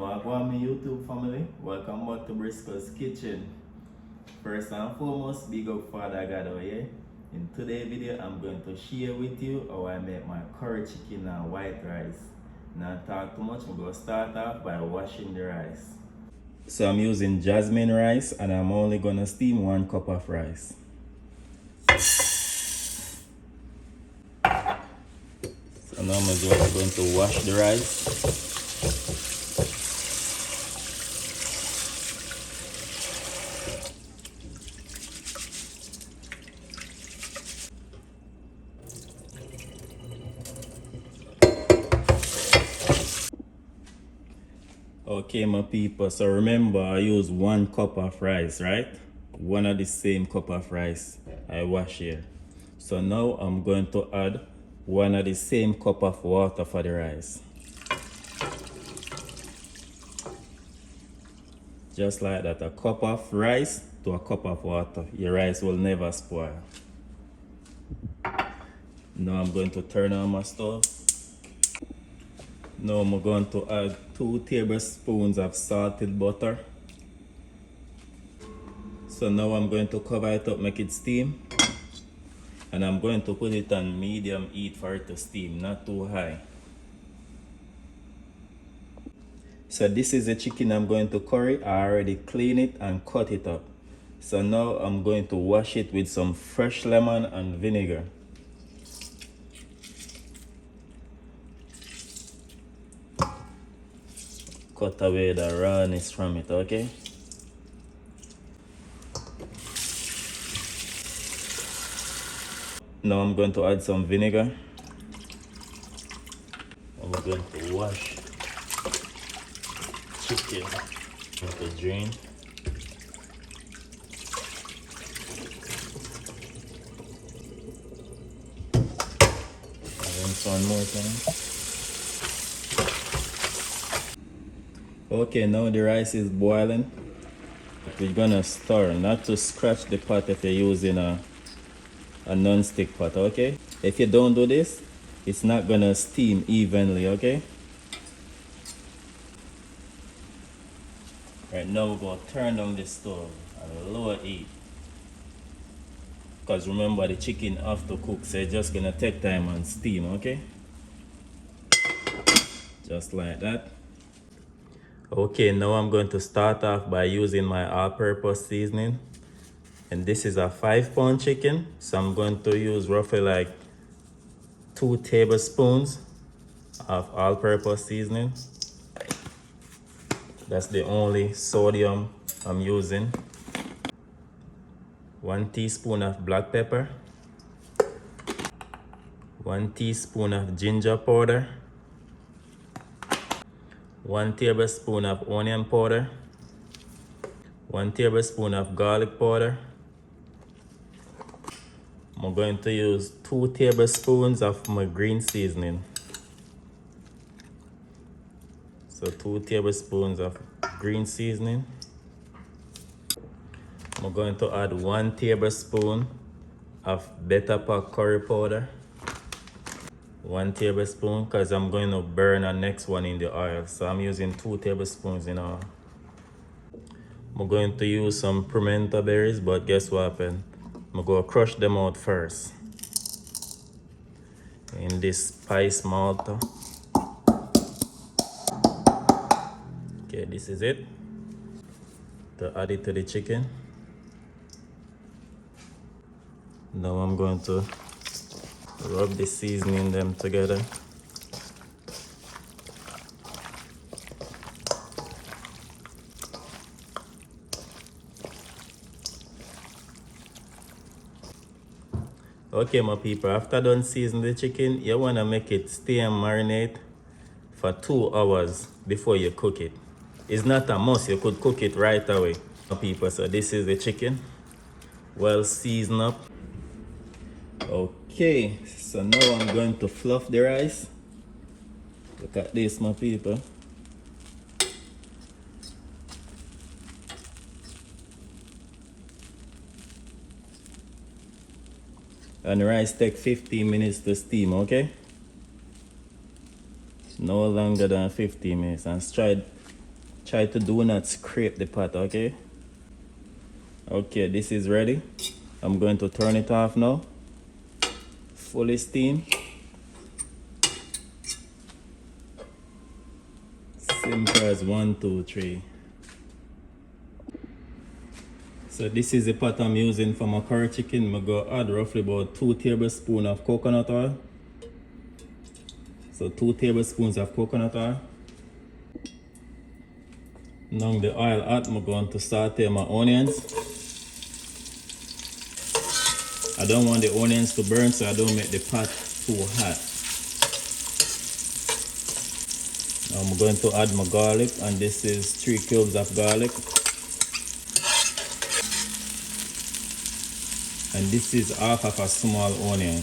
Wagwan, my YouTube family. Welcome back to Briscoes Kitchen. First and foremost, big up Father God over here. In today's video, I'm going to share with you how I make my curry chicken and white rice. Not talk too much, I'm going to start off by washing the rice. So I'm using jasmine rice and I'm only going to steam 1 cup of rice. So now I'm just going to wash the rice. Okay, my people, so remember I use 1 cup of rice, right? One of the same cup of rice I wash here. So now I'm going to add 1 of the same cup of water for the rice. Just like that, a cup of rice to a cup of water. Your rice will never spoil. Now I'm going to turn on my stove. Now I'm going to add 2 tablespoons of salted butter. So now I'm going to cover it up, make it steam. And I'm going to put it on medium heat for it to steam, not too high. So this is the chicken I'm going to curry. I already clean it and cut it up. So now I'm going to wash it with some fresh lemon and vinegar. Cut away the rawness from it, okay? Now I'm going to add some vinegar. I'm going to wash chicken. I'm going to drain. And rinse one more time. Okay, now the rice is boiling. We're gonna stir, not to scratch the pot if you're using a non-stick pot, okay? If you don't do this, it's not gonna steam evenly, okay? Right now we're gonna turn down the stove and lower heat. Because remember the chicken have to cook, so it's just gonna take time and steam, okay? Just like that. Okay, now I'm going to start off by using my all-purpose seasoning. And this is a 5-pound chicken, so I'm going to use roughly like 2 tablespoons of all-purpose seasoning. That's the only sodium I'm using. 1 teaspoon of black pepper. 1 teaspoon of ginger powder. 1 tablespoon of onion powder. 1 tablespoon of garlic powder. I'm going to use 2 tablespoons of my green seasoning. So 2 tablespoons of green seasoning. I'm going to add 1 tablespoon of better pack curry powder. 1 tablespoon, because I'm going to burn the next one in the oil. So I'm using 2 tablespoons in oil. I'm going to use some pimento berries, but guess what happened? I'm going to crush them out first in this spice mortar. Okay, this is it. To add it to the chicken. Now I'm going to rub the seasoning them together. Okay, my people, after done season the chicken, you want to make it stay and marinate for 2 hours before you cook it. It's not a must, you could cook it right away. My people, so this is the chicken, well seasoned up. Okay, so now I'm going to fluff the rice. Look at this, my people. And the rice take 15 minutes to steam, okay? No longer than 15 minutes. And Try to do not scrape the pot, okay? Okay, this is ready. I'm going to turn it off now. Fully steam. Simple as 1, 2, 3. So this is the pot I'm using for my curry chicken. I'm going to add roughly about 2 tablespoons of coconut oil. So 2 tablespoons of coconut oil. Now the oil hot, I'm going to saute my onions. I don't want the onions to burn, so I don't make the pot too hot. Now I'm going to add my garlic, and this is 3 cloves of garlic. And this is half of a small onion.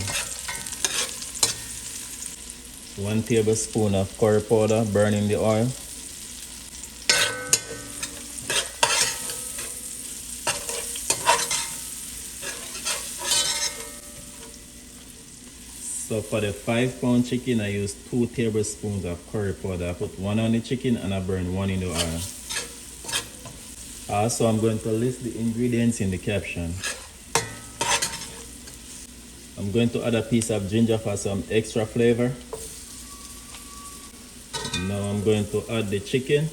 1 tablespoon of curry powder, burning the oil. So for the 5-pound chicken, I use 2 tablespoons of curry powder. I put 1 on the chicken and I burn 1 in the oil. Also, I'm going to list the ingredients in the caption. I'm going to add a piece of ginger for some extra flavor. Now I'm going to add the chicken.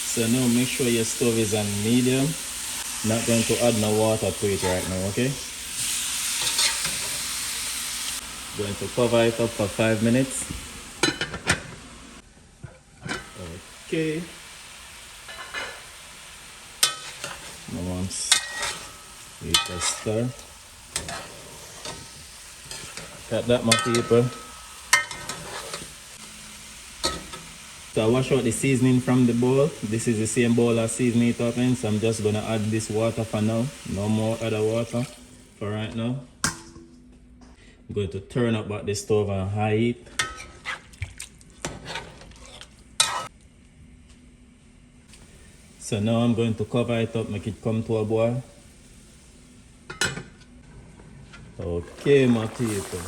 So now make sure your stove is on medium. Not going to add no water to it right now, okay? Going to cover it up for 5 minutes. Okay. Now once we just stir. Got that, my people. So I wash out the seasoning from the bowl. This is the same bowl I season it up in, so I'm just gonna add this water for now. No more other water for right now. I'm going to turn up back the stove on high heat. So now I'm going to cover it up, make it come to a boil. Okay, my people.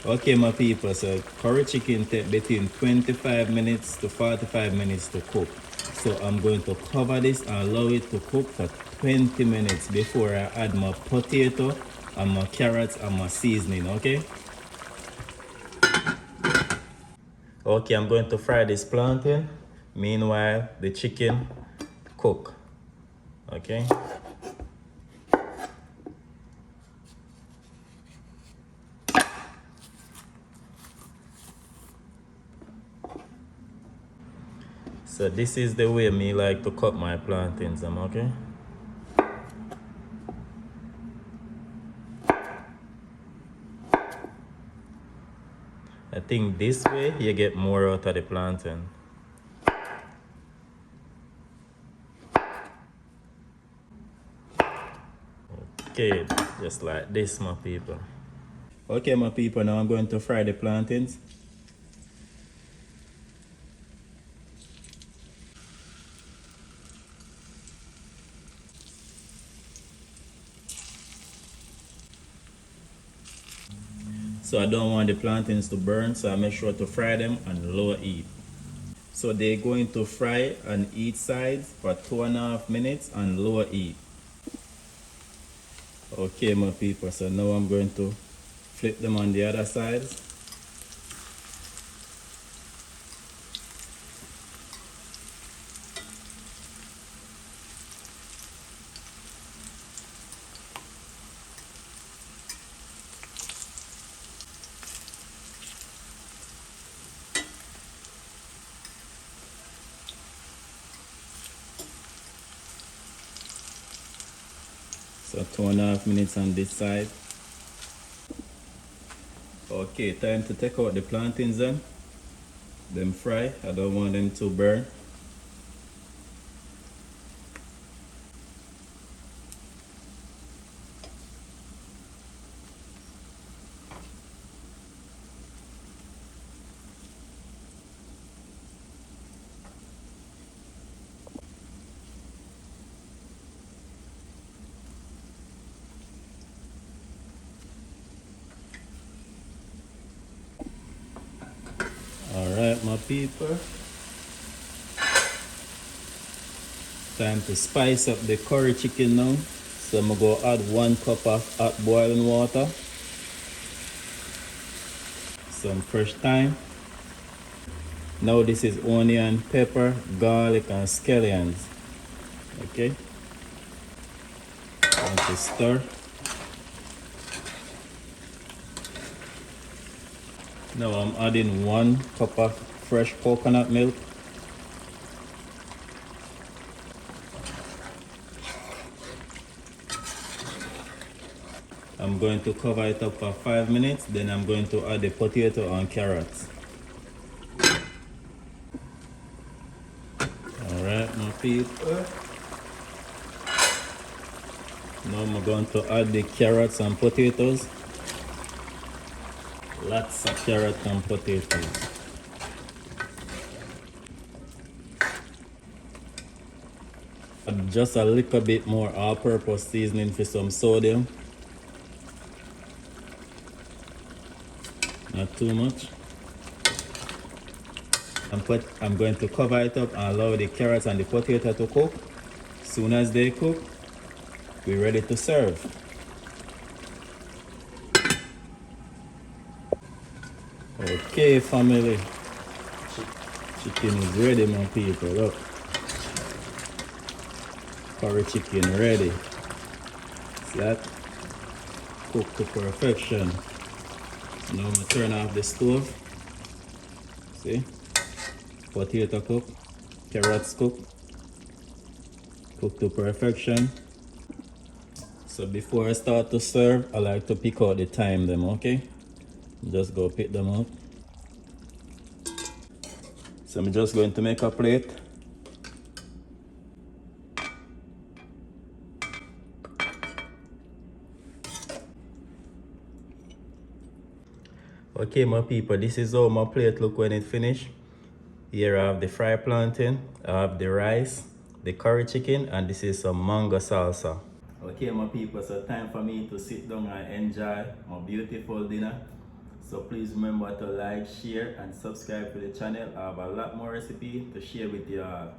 Okay, my people, so curry chicken take between 25 minutes to 45 minutes to cook. So I'm going to cover this and allow it to cook for 20 minutes before I add my potato and my carrots and my seasoning, okay? Okay, I'm going to fry this plantain. Meanwhile, the chicken cook, okay? So this is the way me like to cut my plantains, okay? I think this way you get more out of the plantain. Okay, just like this, my people. Okay, my people, now I'm going to fry the plantains. So I don't want the plantains to burn, so I make sure to fry them on low heat. So they're going to fry on each side for 2.5 minutes on low heat. Okay, my people, so now I'm going to flip them on the other side. So 2.5 minutes on this side. Okay, time to take out the plantains then. Them fry, I don't want them to burn. Alright, my people. Time to spice up the curry chicken now. So I'm going to add 1 cup of hot boiling water. Some fresh thyme. Now this is onion, pepper, garlic and scallions. Okay. Going to stir. Now I'm adding 1 cup of fresh coconut milk. I'm going to cover it up for 5 minutes, then I'm going to add the potato and carrots. Alright, my people. Now I'm going to add the carrots and potatoes. Lots of carrots and potatoes. Add just a little bit more all-purpose seasoning for some sodium. Not too much. I'm going to cover it up and allow the carrots and the potato to cook. Soon as they cook, we're ready to serve. Okay, family. Chicken is ready, my people. Look. Curry chicken ready. See that? Cooked to perfection. Now I'm going to turn off the stove. See? Potato cook, carrots cook, cooked to perfection. So before I start to serve, I like to pick out the thyme them, okay? Just go pick them out. So I'm just going to make a plate. Okay, my people, this is how my plate look when it finished. Here I have the fried plantain, I have the rice, the curry chicken, and this is some mango salsa. Okay, my people, so time for me to sit down and enjoy my beautiful dinner. So please remember to like, share, and subscribe to the channel. I have a lot more recipe to share with you all.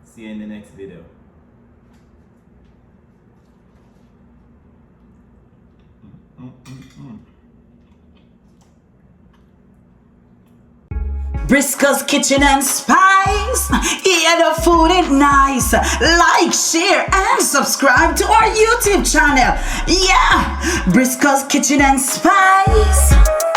See you in the next video. Briscoes Kitchen and Spice. Yeah, the food is nice. Like, share, and subscribe to our YouTube channel. Yeah, Briscoes Kitchen and Spice.